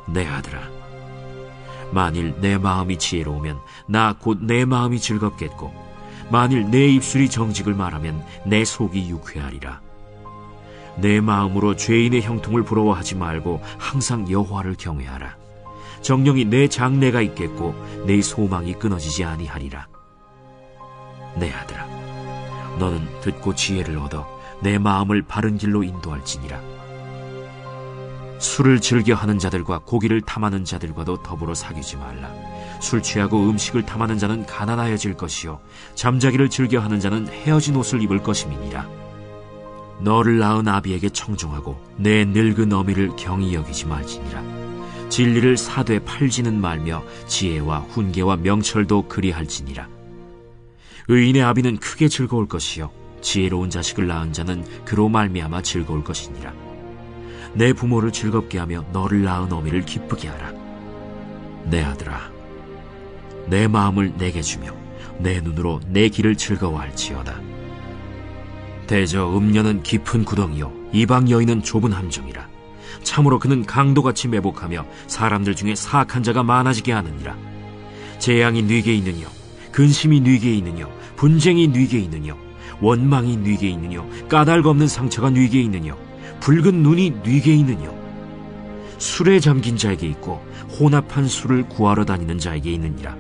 내 아들아, 만일 내 마음이 지혜로우면 나 곧 내 마음이 즐겁겠고, 만일 내 입술이 정직을 말하면 내 속이 유쾌하리라. 내 마음으로 죄인의 형통을 부러워하지 말고 항상 여호와를 경외하라. 정령이 내 장래가 있겠고 내 소망이 끊어지지 아니하리라. 내 아들아, 너는 듣고 지혜를 얻어 내 마음을 바른 길로 인도할지니라. 술을 즐겨하는 자들과 고기를 탐하는 자들과도 더불어 사귀지 말라. 술 취하고 음식을 탐하는 자는 가난하여질 것이요 잠자기를 즐겨하는 자는 헤어진 옷을 입을 것임이니라. 너를 낳은 아비에게 청종하고 내 늙은 어미를 경히 여기지 말지니라. 진리를 사되 팔지는 말며 지혜와 훈계와 명철도 그리할지니라. 의인의 아비는 크게 즐거울 것이요 지혜로운 자식을 낳은 자는 그로 말미암아 즐거울 것이니라. 내 부모를 즐겁게 하며 너를 낳은 어미를 기쁘게 하라. 내 아들아, 내 마음을 내게 주며 내 눈으로 내 길을 즐거워할지어다. 대저 음녀는 깊은 구덩이요 이방 여인은 좁은 함정이라. 참으로 그는 강도같이 매복하며 사람들 중에 사악한 자가 많아지게 하느니라. 재앙이 네게 있느뇨, 근심이 네게 있느뇨, 분쟁이 네게 있느뇨, 원망이 네게 있느뇨, 까닭 없는 상처가 네게 있느뇨, 붉은 눈이 네게 있느뇨. 술에 잠긴 자에게 있고 혼합한 술을 구하러 다니는 자에게 있느니라.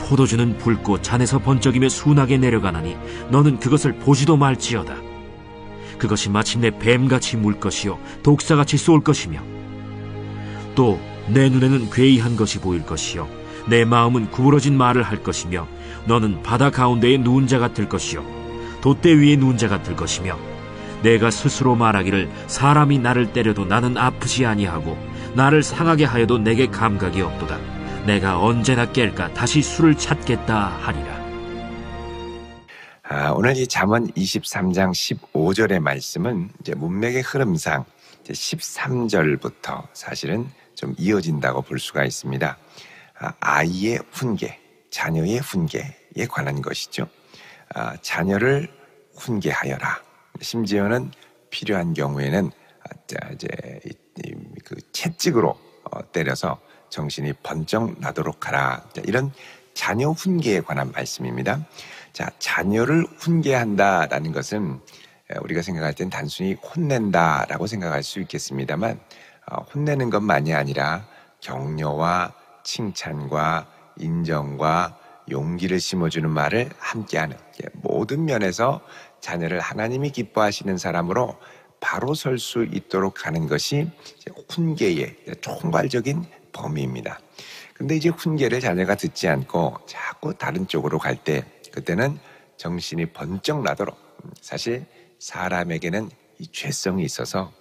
포도주는 붉고 잔에서 번쩍이며 순하게 내려가나니 너는 그것을 보지도 말지어다. 그것이 마침내 뱀같이 물 것이요 독사같이 쏠 것이며, 또 내 눈에는 괴이한 것이 보일 것이요 내 마음은 구부러진 말을 할 것이며, 너는 바다 가운데에 누운 자 같을 것이요 돛대 위에 누운 자 같을 것이며, 내가 스스로 말하기를 사람이 나를 때려도 나는 아프지 아니하고 나를 상하게 하여도 내게 감각이 없도다. 내가 언제나 깰까 다시 술을 찾겠다 하리라. 오늘 이 잠언 23장 15절의 말씀은 이제 문맥의 흐름상 이제 13절부터 사실은 좀 이어진다고 볼 수가 있습니다. 아이의 훈계, 자녀의 훈계에 관한 것이죠. 자녀를 훈계하여라. 심지어는 필요한 경우에는 이제 그 채찍으로 때려서 정신이 번쩍 나도록 하라. 이런 자녀 훈계에 관한 말씀입니다. 자, 자녀를 훈계한다라는 것은 우리가 생각할 땐 단순히 혼낸다라고 생각할 수 있겠습니다만, 혼내는 것만이 아니라 격려와 칭찬과 인정과 용기를 심어주는 말을 함께하는, 모든 면에서 자녀를 하나님이 기뻐하시는 사람으로 바로 설 수 있도록 하는 것이 훈계의 총괄적인 범위입니다. 근데 이제 훈계를 자녀가 듣지 않고 자꾸 다른 쪽으로 갈 때, 그때는 정신이 번쩍 나도록, 사실 사람에게는 이 죄성이 있어서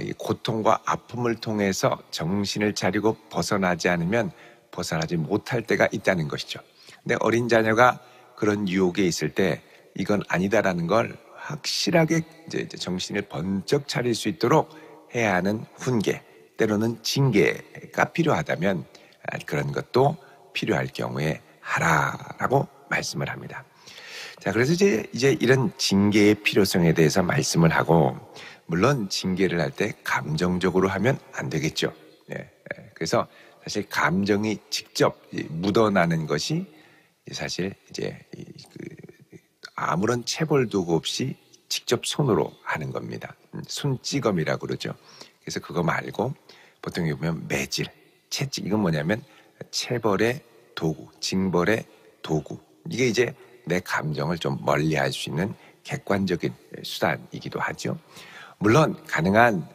이 고통과 아픔을 통해서 정신을 차리고 벗어나지 않으면 벗어나지 못할 때가 있다는 것이죠. 근데 어린 자녀가 그런 유혹에 있을 때 이건 아니다라는 걸 확실하게 이제 정신을 번쩍 차릴 수 있도록 해야 하는 훈계, 때로는 징계가 필요하다면 그런 것도 필요할 경우에 하라라고 말씀을 합니다. 자, 그래서 이제 이런 징계의 필요성에 대해서 말씀을 하고, 물론 징계를 할 때 감정적으로 하면 안 되겠죠. 그래서 사실 감정이 직접 묻어나는 것이 사실 이제 아무런 체벌도구 없이 직접 손으로 하는 겁니다. 손찌검이라고 그러죠. 그래서 그거 말고 보통 보면 매질, 채찍, 이건 뭐냐면 체벌의 도구, 징벌의 도구. 이게 이제 내 감정을 좀 멀리할 수 있는 객관적인 수단이기도 하죠. 물론 가능한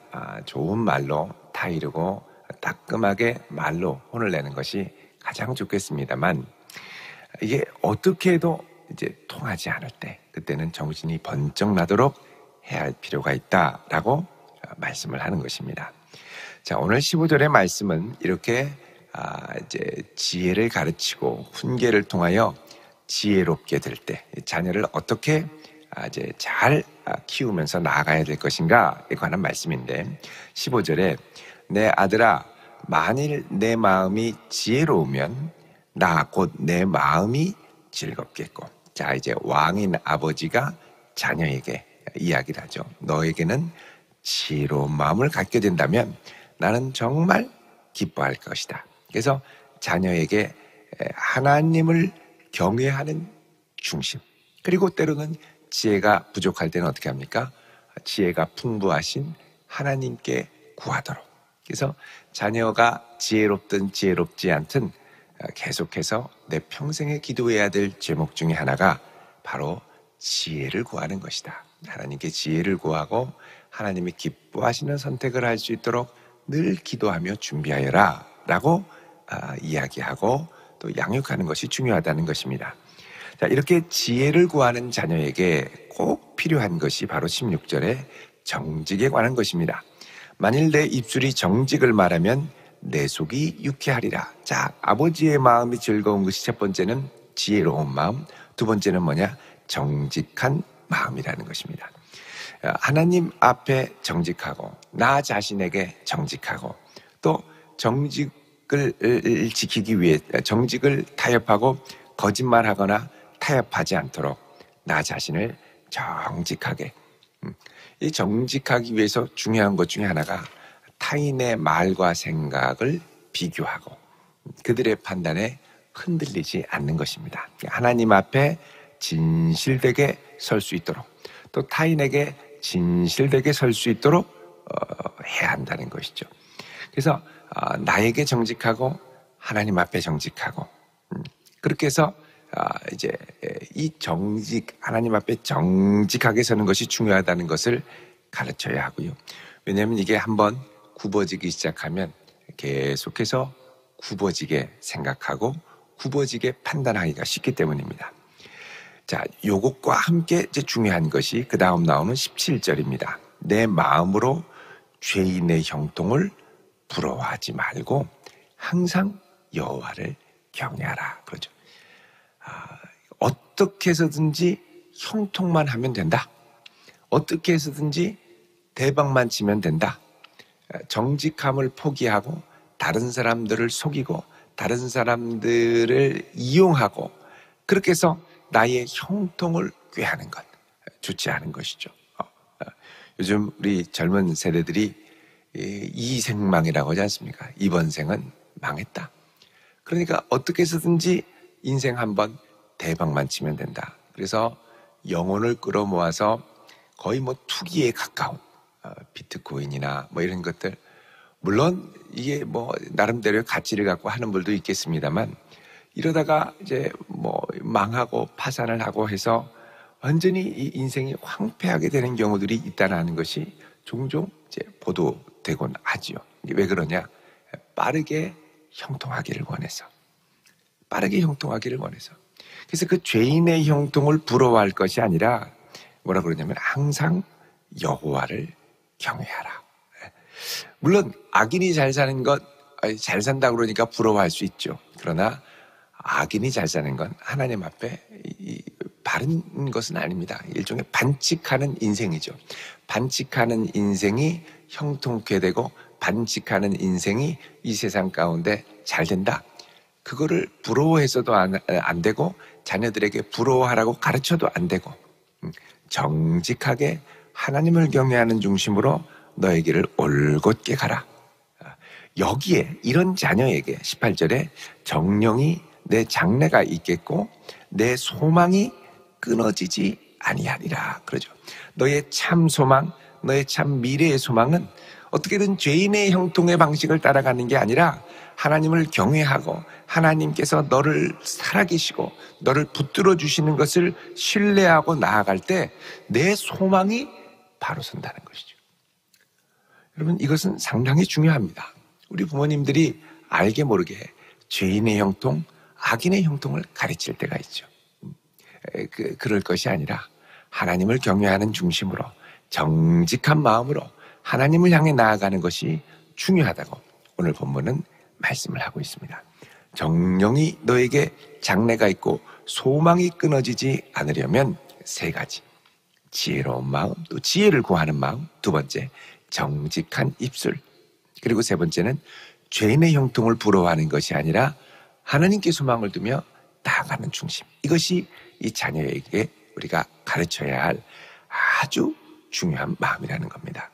좋은 말로 타이르고 따끔하게 말로 혼을 내는 것이 가장 좋겠습니다만, 이게 어떻게 해도 이제 통하지 않을 때, 그때는 정신이 번쩍 나도록 해야 할 필요가 있다라고 말씀을 하는 것입니다. 자, 오늘 15절의 말씀은 이렇게 이제 지혜를 가르치고 훈계를 통하여 지혜롭게 될 때 자녀를 어떻게 이제 잘 키우면서 나아가야 될 것인가에 관한 말씀인데, 15절에 내 아들아, 만일 내 마음이 지혜로우면 나 곧 내 마음이 즐겁겠고. 자, 이제 왕인 아버지가 자녀에게 이야기를 하죠. 너에게는 지혜로운 마음을 갖게 된다면 나는 정말 기뻐할 것이다. 그래서 자녀에게 하나님을 경외하는 중심, 그리고 때로는 지혜가 부족할 때는 어떻게 합니까? 지혜가 풍부하신 하나님께 구하도록. 그래서 자녀가 지혜롭든 지혜롭지 않든 계속해서 내 평생에 기도해야 될 제목 중에 하나가 바로 지혜를 구하는 것이다. 하나님께 지혜를 구하고 하나님이 기뻐하시는 선택을 할 수 있도록 늘 기도하며 준비하여라 라고 이야기하고 또 양육하는 것이 중요하다는 것입니다. 자, 이렇게 지혜를 구하는 자녀에게 꼭 필요한 것이 바로 16절에 정직에 관한 것입니다. 만일 내 입술이 정직을 말하면 내 속이 유쾌하리라. 자, 아버지의 마음이 즐거운 것이 첫 번째는 지혜로운 마음, 두 번째는 뭐냐? 정직한 마음이라는 것입니다. 하나님 앞에 정직하고 나 자신에게 정직하고 또 정직을 지키기 위해 정직을 타협하고 거짓말하거나 타협하지 않도록 나 자신을 정직하게, 이 정직하기 위해서 중요한 것 중에 하나가 타인의 말과 생각을 비교하고 그들의 판단에 흔들리지 않는 것입니다. 하나님 앞에 진실되게 설 수 있도록 또 타인에게 진실되게 설 수 있도록 해야 한다는 것이죠. 그래서 나에게 정직하고 하나님 앞에 정직하고 그렇게 해서 이제 이 하나님 앞에 정직하게 서는 것이 중요하다는 것을 가르쳐야 하고요. 왜냐하면 이게 한번 굽어지기 시작하면 계속해서 굽어지게 생각하고 굽어지게 판단하기가 쉽기 때문입니다. 자, 요것과 함께 이제 중요한 것이 그 다음 나오는 17절입니다. 내 마음으로 죄인의 형통을 부러워하지 말고 항상 여호와를 경외하라. 그러죠. 어떻게 해서든지 형통만 하면 된다. 어떻게 해서든지 대박만 치면 된다. 정직함을 포기하고 다른 사람들을 속이고 다른 사람들을 이용하고 그렇게 해서 나의 형통을 꾀하는 것, 좋지 않은 것이죠. 요즘 우리 젊은 세대들이 이생망이라고 하지 않습니까? 이번 생은 망했다. 그러니까 어떻게 해서든지 인생 한번 대박만 치면 된다. 그래서 영혼을 끌어모아서 거의 투기에 가까운 비트코인이나 이런 것들, 물론 이게 나름대로의 가치를 갖고 하는 분도 있겠습니다만 이러다가 이제 망하고 파산을 하고 해서 완전히 이 인생이 황폐하게 되는 경우들이 있다는 것이 종종 이제 보도되곤 하지요. 왜 그러냐? 빠르게 형통하기를 원해서. 빠르게 형통하기를 원해서. 그래서 그 죄인의 형통을 부러워할 것이 아니라 뭐라 그러냐면 항상 여호와를 경외하라. 물론 악인이 잘 사는 것, 잘 산다고 그러니까 부러워할 수 있죠. 그러나 악인이 잘 사는 건 하나님 앞에 바른 것은 아닙니다. 일종의 반칙하는 인생이죠. 반칙하는 인생이 형통케 되고 반칙하는 인생이 이 세상 가운데 잘 된다. 그거를 부러워해서도 안 되고 자녀들에게 부러워하라고 가르쳐도 안 되고 정직하게 하나님을 경외하는 중심으로 너의 길을 올곧게 가라. 여기에 이런 자녀에게 18절에 정령이 내 장래가 있겠고 내 소망이 끊어지지 아니하리라 그러죠. 너의 참 소망, 너의 참 미래의 소망은 어떻게든 죄인의 형통의 방식을 따라가는 게 아니라 하나님을 경외하고 하나님께서 너를 살아계시고 너를 붙들어 주시는 것을 신뢰하고 나아갈 때 내 소망이 바로 선다는 것이죠. 여러분, 이것은 상당히 중요합니다. 우리 부모님들이 알게 모르게 죄인의 형통, 악인의 형통을 가르칠 때가 있죠. 그럴 것이 아니라 하나님을 경외하는 중심으로 정직한 마음으로 하나님을 향해 나아가는 것이 중요하다고 오늘 본문은 말씀을 하고 있습니다. 정령이 너에게 장래가 있고 소망이 끊어지지 않으려면 세 가지. 지혜로운 마음, 또 지혜를 구하는 마음. 두 번째, 정직한 입술. 그리고 세 번째는 죄인의 형통을 부러워하는 것이 아니라 하나님께 소망을 두며 나아가는 중심. 이것이 이 자녀에게 우리가 가르쳐야 할 아주 중요한 마음이라는 겁니다.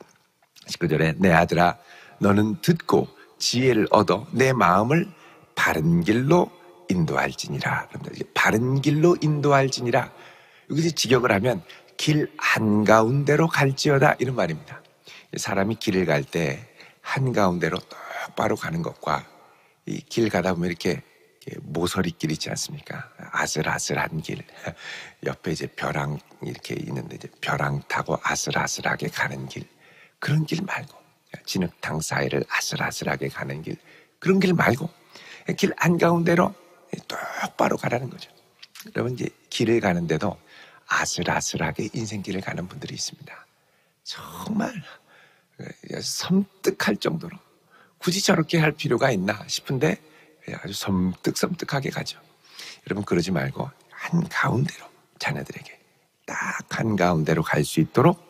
19절에 내 아들아 너는 듣고 지혜를 얻어 내 마음을 바른 길로 인도할지니라. 바른 길로 인도할지니라. 여기서 직역을 하면 길 한가운데로 갈지어다 이런 말입니다. 사람이 길을 갈 때 한가운데로 똑바로 가는 것과 이 길 가다 보면 이렇게 모서리 길 있지 않습니까? 아슬아슬한 길. 옆에 이제 벼랑 이렇게 있는데 이제 벼랑 타고 아슬아슬하게 가는 길. 그런 길 말고 진흙탕 사이를 아슬아슬하게 가는 길. 그런 길 말고 길 한가운데로 똑바로 가라는 거죠. 여러분 이제 길을 가는데도 아슬아슬하게 인생길을 가는 분들이 있습니다. 정말 섬뜩할 정도로 굳이 저렇게 할 필요가 있나 싶은데 아주 섬뜩섬뜩하게 가죠. 여러분 그러지 말고 한가운데로 자녀들에게 딱 한가운데로 갈 수 있도록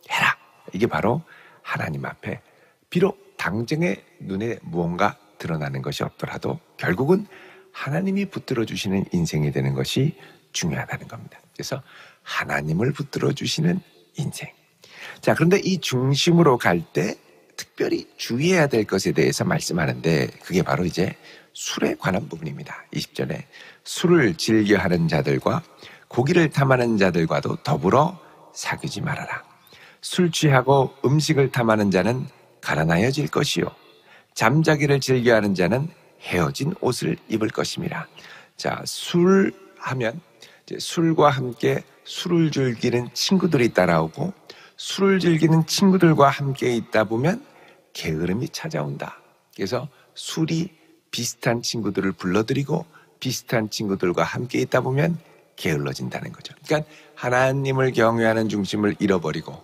해라. 이게 바로 하나님 앞에 비록 당장의 눈에 무언가 드러나는 것이 없더라도 결국은 하나님이 붙들어 주시는 인생이 되는 것이 중요하다는 겁니다. 그래서 하나님을 붙들어 주시는 인생. 자, 그런데 이 중심으로 갈 때 특별히 주의해야 될 것에 대해서 말씀하는데 그게 바로 이제 술에 관한 부분입니다. 20절에 술을 즐겨하는 자들과 고기를 탐하는 자들과도 더불어 사귀지 말아라. 술 취하고 음식을 탐하는 자는 가난하여질 것이요 잠자기를 즐겨하는 자는 헤어진 옷을 입을 것임이라. 자, 술 하면 이제 술과 함께 술을 즐기는 친구들이 따라오고 술을 즐기는 친구들과 함께 있다 보면 게으름이 찾아온다. 그래서 술이 비슷한 친구들을 불러들이고 비슷한 친구들과 함께 있다 보면 게을러진다는 거죠. 그러니까 하나님을 경외하는 중심을 잃어버리고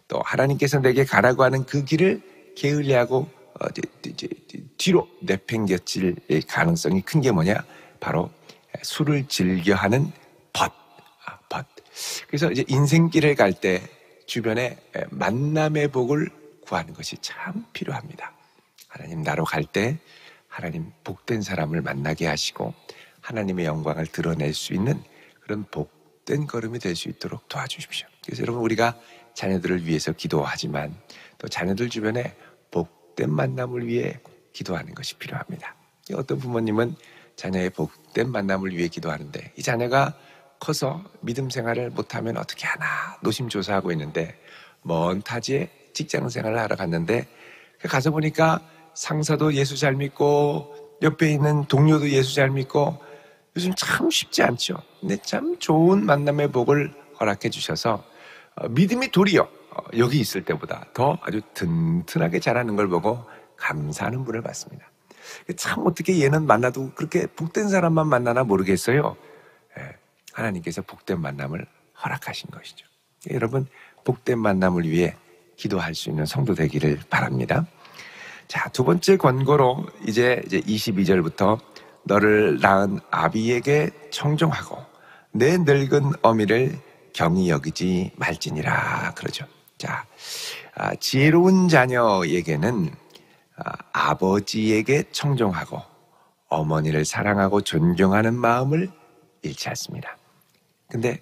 또 하나님께서 내게 가라고 하는 그 길을 게을리하고 뒤로 내팽겨칠 가능성이 큰 게 뭐냐? 바로 술을 즐겨하는 벗. 그래서 이제 인생길을 갈 때 주변에 만남의 복을 구하는 것이 참 필요합니다. 하나님 나로 갈 때 하나님 복된 사람을 만나게 하시고 하나님의 영광을 드러낼 수 있는 그런 복된 걸음이 될 수 있도록 도와주십시오. 그래서 여러분 우리가 자녀들을 위해서 기도하지만 또 자녀들 주변에 복된 만남을 위해 기도하는 것이 필요합니다. 어떤 부모님은 자녀의 복된 만남을 위해 기도하는데 이 자녀가 커서 믿음 생활을 못하면 어떻게 하나 노심초사하고 있는데 먼 타지에 직장 생활을 하러 갔는데 가서 보니까 상사도 예수 잘 믿고 옆에 있는 동료도 예수 잘 믿고 요즘 참 쉽지 않죠. 근데 참 좋은 만남의 복을 허락해 주셔서 믿음이 도리어 여기 있을 때보다 더 아주 튼튼하게 자라는 걸 보고 감사하는 분을 봤습니다. 참 어떻게 얘는 만나도 그렇게 복된 사람만 만나나 모르겠어요. 하나님께서 복된 만남을 허락하신 것이죠. 여러분 복된 만남을 위해 기도할 수 있는 성도 되기를 바랍니다. 자, 두 번째 권고로 이제 22절부터 너를 낳은 아비에게 청종하고 내 늙은 어미를 경히 여기지 말지니라 그러죠. 자, 지혜로운 자녀에게는 아버지에게 청종하고 어머니를 사랑하고 존경하는 마음을 잃지 않습니다. 근데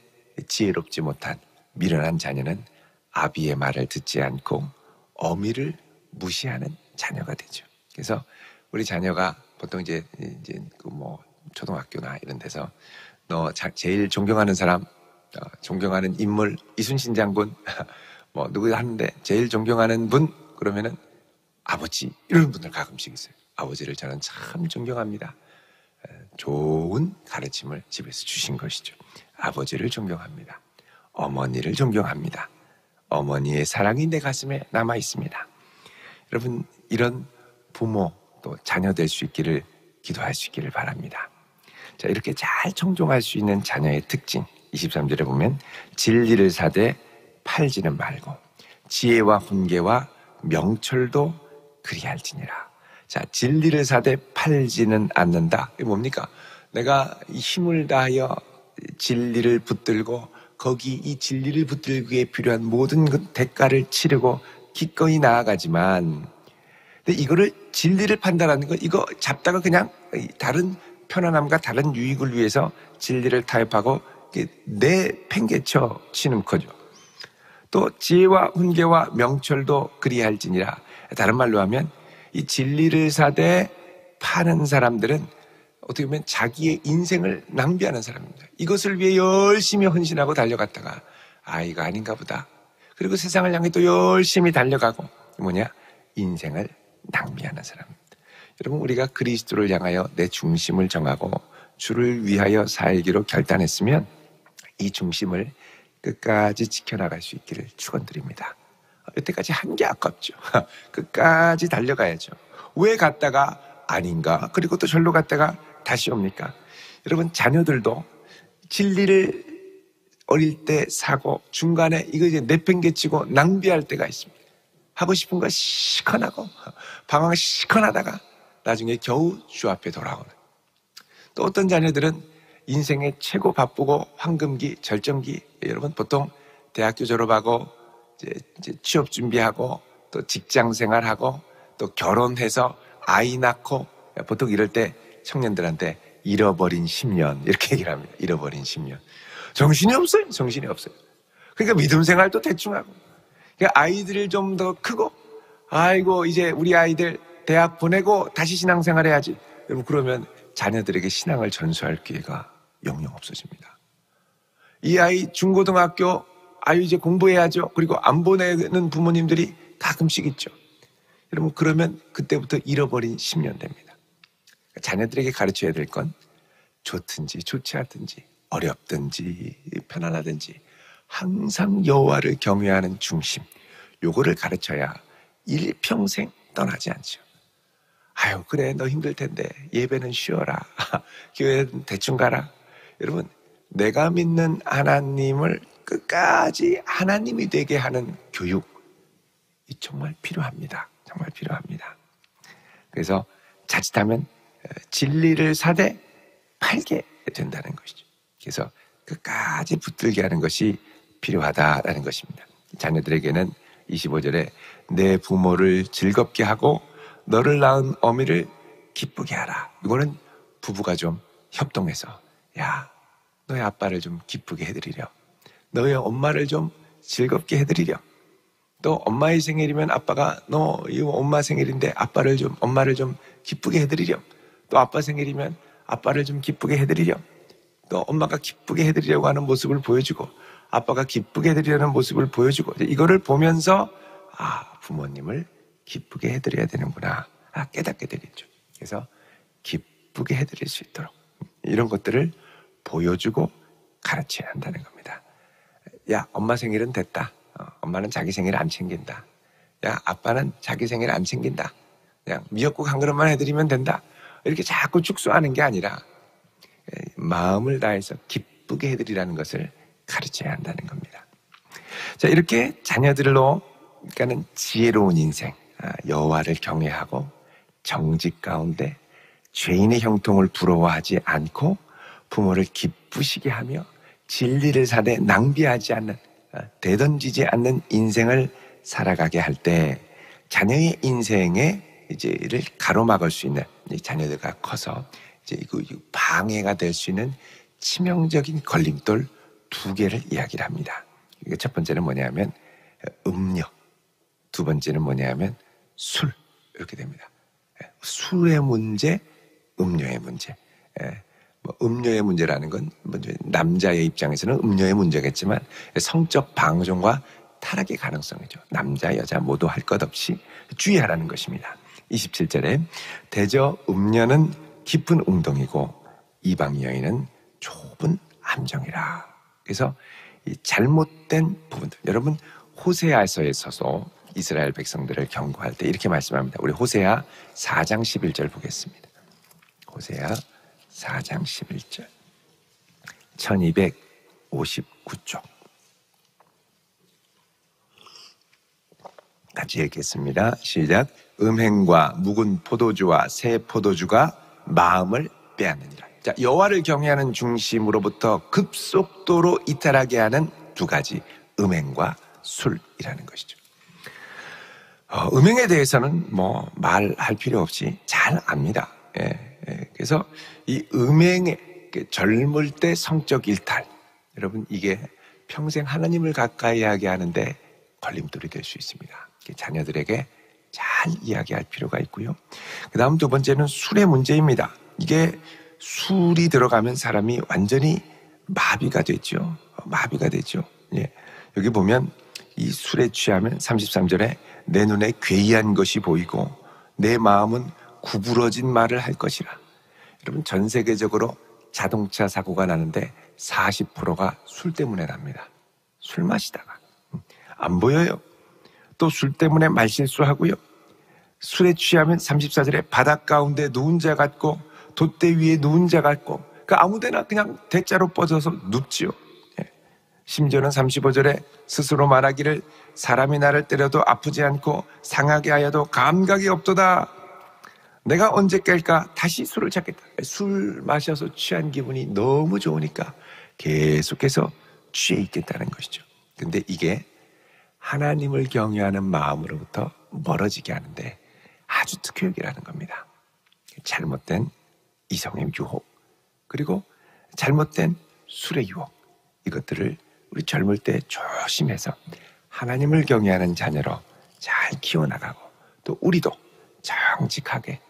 지혜롭지 못한 미련한 자녀는 아비의 말을 듣지 않고 어미를 무시하는 자녀가 되죠. 그래서 우리 자녀가 보통 이제 초등학교나 이런 데서 너 제일 존경하는 사람, 존경하는 인물 이순신 장군 누구 하는데 제일 존경하는 분 그러면은 아버지 이런 분들 가끔씩 있어요. 아버지를 저는 참 존경합니다. 좋은 가르침을 집에서 주신 것이죠. 아버지를 존경합니다. 어머니를 존경합니다. 어머니의 사랑이 내 가슴에 남아 있습니다. 여러분 이런 부모 또 자녀 될 수 있기를 기도할 수 있기를 바랍니다. 자, 이렇게 잘 청종할 수 있는 자녀의 특징 23절에 보면 진리를 사되 팔지는 말고 지혜와 훈계와 명철도 그리할지니라. 자, 진리를 사되 팔지는 않는다. 이게 뭡니까? 내가 힘을 다하여 진리를 붙들고 거기 이 진리를 붙들기에 필요한 모든 그 대가를 치르고 기꺼이 나아가지만 근데 이거를 진리를 판단하는 거 이거 잡다가 그냥 다른 편안함과 다른 유익을 위해서 진리를 타협하고 내팽개쳐 치는 거죠. 또 지혜와 훈계와 명철도 그리할지니라. 다른 말로 하면 이 진리를 사되 파는 사람들은 어떻게 보면 자기의 인생을 낭비하는 사람입니다. 이것을 위해 열심히 헌신하고 달려갔다가 이거 아닌가 보다. 그리고 세상을 향해 또 열심히 달려가고 인생을 낭비하는 사람입니다. 여러분, 우리가 그리스도를 향하여 내 중심을 정하고 주를 위하여 살기로 결단했으면 이 중심을 끝까지 지켜나갈 수 있기를 축원드립니다. 여태까지 한 게 아깝죠. 끝까지 달려가야죠. 왜 갔다가 아닌가? 그리고 또 절로 갔다가 다시 옵니까? 여러분, 자녀들도 진리를 어릴 때 사고 중간에 이거 이제 내팽개치고 낭비할 때가 있습니다. 하고 싶은 거 시커나고 방황 시커나다가 나중에 겨우 주 앞에 돌아오는. 또 어떤 자녀들은 인생의 최고 바쁘고 황금기, 절정기, 여러분 보통 대학교 졸업하고 이제 취업 준비하고 또 직장 생활하고 또 결혼해서 아이 낳고 보통 이럴 때 청년들한테 잃어버린 10년 이렇게 얘기를 합니다. 잃어버린 10년. 정신이 없어요. 정신이 없어요. 그러니까 믿음 생활도 대충 하고. 그러니까 아이들을 좀 더 크고 아이고 이제 우리 아이들 대학 보내고 다시 신앙생활 해야지. 여러분 그러면 자녀들에게 신앙을 전수할 기회가 영영 없어집니다. 이 아이 중고등학교 이제 공부해야죠. 그리고 안 보내는 부모님들이 가끔씩 있죠. 여러분 그러면 그때부터 잃어버린 10년 됩니다. 자녀들에게 가르쳐야 될 건 좋든지 좋지 않든지 어렵든지 편안하든지 항상 여호와를 경외하는 중심, 요거를 가르쳐야 일평생 떠나지 않죠. 그래 너 힘들 텐데 예배는 쉬어라. 교회는 대충 가라. 여러분 내가 믿는 하나님을 끝까지 하나님이 되게 하는 교육, 이 정말 필요합니다. 정말 필요합니다. 그래서 자칫하면 진리를 사되 팔게 된다는 것이죠. 그래서 끝까지 붙들게 하는 것이 필요하다라는 것입니다. 자녀들에게는 25절에 내 부모를 즐겁게 하고 너를 낳은 어미를 기쁘게 하라. 이거는 부부가 좀 협동해서 너의 아빠를 좀 기쁘게 해드리려. 너의 엄마를 좀 즐겁게 해드리려. 또 엄마의 생일이면 아빠가 너 이거 엄마 생일인데 엄마를 좀 기쁘게 해드리려. 또 아빠 생일이면 아빠를 좀 기쁘게 해드리려. 또 엄마가 기쁘게 해드리려고 하는 모습을 보여주고 아빠가 기쁘게 해드리려는 모습을 보여주고 이거를 보면서 부모님을 기쁘게 해드려야 되는구나 깨닫게 되겠죠. 그래서 기쁘게 해드릴 수 있도록 이런 것들을 보여주고 가르쳐야 한다는 겁니다. 엄마 생일은 됐다. 엄마는 자기 생일 안 챙긴다. 아빠는 자기 생일 안 챙긴다. 그냥 미역국 한 그릇만 해드리면 된다. 이렇게 자꾸 축소하는 게 아니라 마음을 다해서 기쁘게 해드리라는 것을 가르쳐야 한다는 겁니다. 자, 이렇게 자녀들로 그러니까는 지혜로운 인생, 여호와를 경외하고 정직 가운데 죄인의 형통을 부러워하지 않고 부모를 기쁘시게 하며 진리를 사되 낭비하지 않는, 되던지지 않는 인생을 살아가게 할 때 자녀의 인생에 이제를 가로막을 수 있는 자녀들과 커서 이제 이거 방해가 될 수 있는 치명적인 걸림돌 2개를 이야기를 합니다. 첫 번째는 뭐냐면 음료, 두 번째는 뭐냐면 술, 이렇게 됩니다. 술의 문제, 음료의 문제. 음료의 문제라는 건 남자의 입장에서는 음료의 문제겠지만 성적 방종과 타락의 가능성이죠. 남자, 여자 모두 할 것 없이 주의하라는 것입니다. 27절에 대저 음료는 깊은 웅덩이고 이방 여인은 좁은 함정이라. 그래서 이 잘못된 부분들, 여러분 호세아서에서도 이스라엘 백성들을 경고할 때 이렇게 말씀합니다. 우리 호세아 4장 11절 보겠습니다. 호세아 4장 11절 1259쪽 같이 읽겠습니다. 시작. 음행과 묵은 포도주와 새 포도주가 마음을 빼앗는다. 자, 여호와를 경외하는 중심으로부터 급속도로 이탈하게 하는 2가지, 음행과 술이라는 것이죠. 음행에 대해서는 말할 필요 없이 잘 압니다. 그래서 이 음행의 젊을 때 성적 일탈, 여러분 이게 평생 하나님을 가까이 하게 하는데 걸림돌이 될 수 있습니다. 자녀들에게 잘 이야기할 필요가 있고요. 그 다음 두 번째는 술의 문제입니다. 이게 술이 들어가면 사람이 완전히 마비가 되죠. 마비가 되죠. 예. 여기 보면 이 술에 취하면 33절에 내 눈에 괴이한 것이 보이고 내 마음은 구부러진 말을 할 것이라. 여러분, 전 세계적으로 자동차 사고가 나는데 40%가 술 때문에 납니다. 술 마시다가. 안 보여요. 또 술 때문에 말실수하고요. 술에 취하면 34절에 바닷 가운데 누운 자 같고 돛대 위에 누운 자 같고, 그 아무데나 그냥 대자로 뻗어서 눕지요. 심지어는 35절에 스스로 말하기를 사람이 나를 때려도 아프지 않고 상하게 하여도 감각이 없도다. 내가 언제 깰까? 다시 술을 찾겠다. 술 마셔서 취한 기분이 너무 좋으니까 계속해서 취해 있겠다는 것이죠. 근데 이게 하나님을 경외하는 마음으로부터 멀어지게 하는데 아주 특효약이라는 겁니다. 잘못된 이성의 유혹, 그리고 잘못된 술의 유혹, 이것들을 우리 젊을 때 조심해서 하나님을 경외하는 자녀로 잘 키워나가고, 또 우리도 정직하게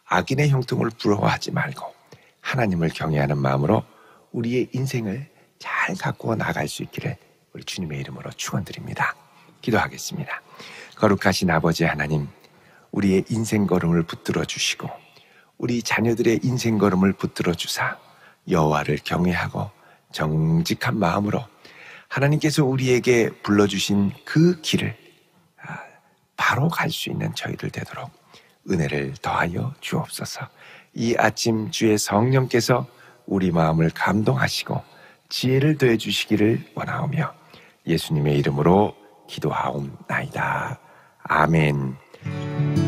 악인의 형통을 부러워하지 말고 하나님을 경외하는 마음으로 우리의 인생을 잘 가꾸어 나갈 수 있기를 우리 주님의 이름으로 축원드립니다. 기도하겠습니다. 거룩하신 아버지 하나님, 우리의 인생 걸음을 붙들어 주시고 우리 자녀들의 인생 걸음을 붙들어 주사 여호와를 경외하고 정직한 마음으로 하나님께서 우리에게 불러주신 그 길을 바로 갈 수 있는 저희들 되도록 은혜를 더하여 주옵소서. 이 아침 주의 성령께서 우리 마음을 감동하시고 지혜를 더해 주시기를 원하오며 예수님의 이름으로 기도하옵나이다. 아멘.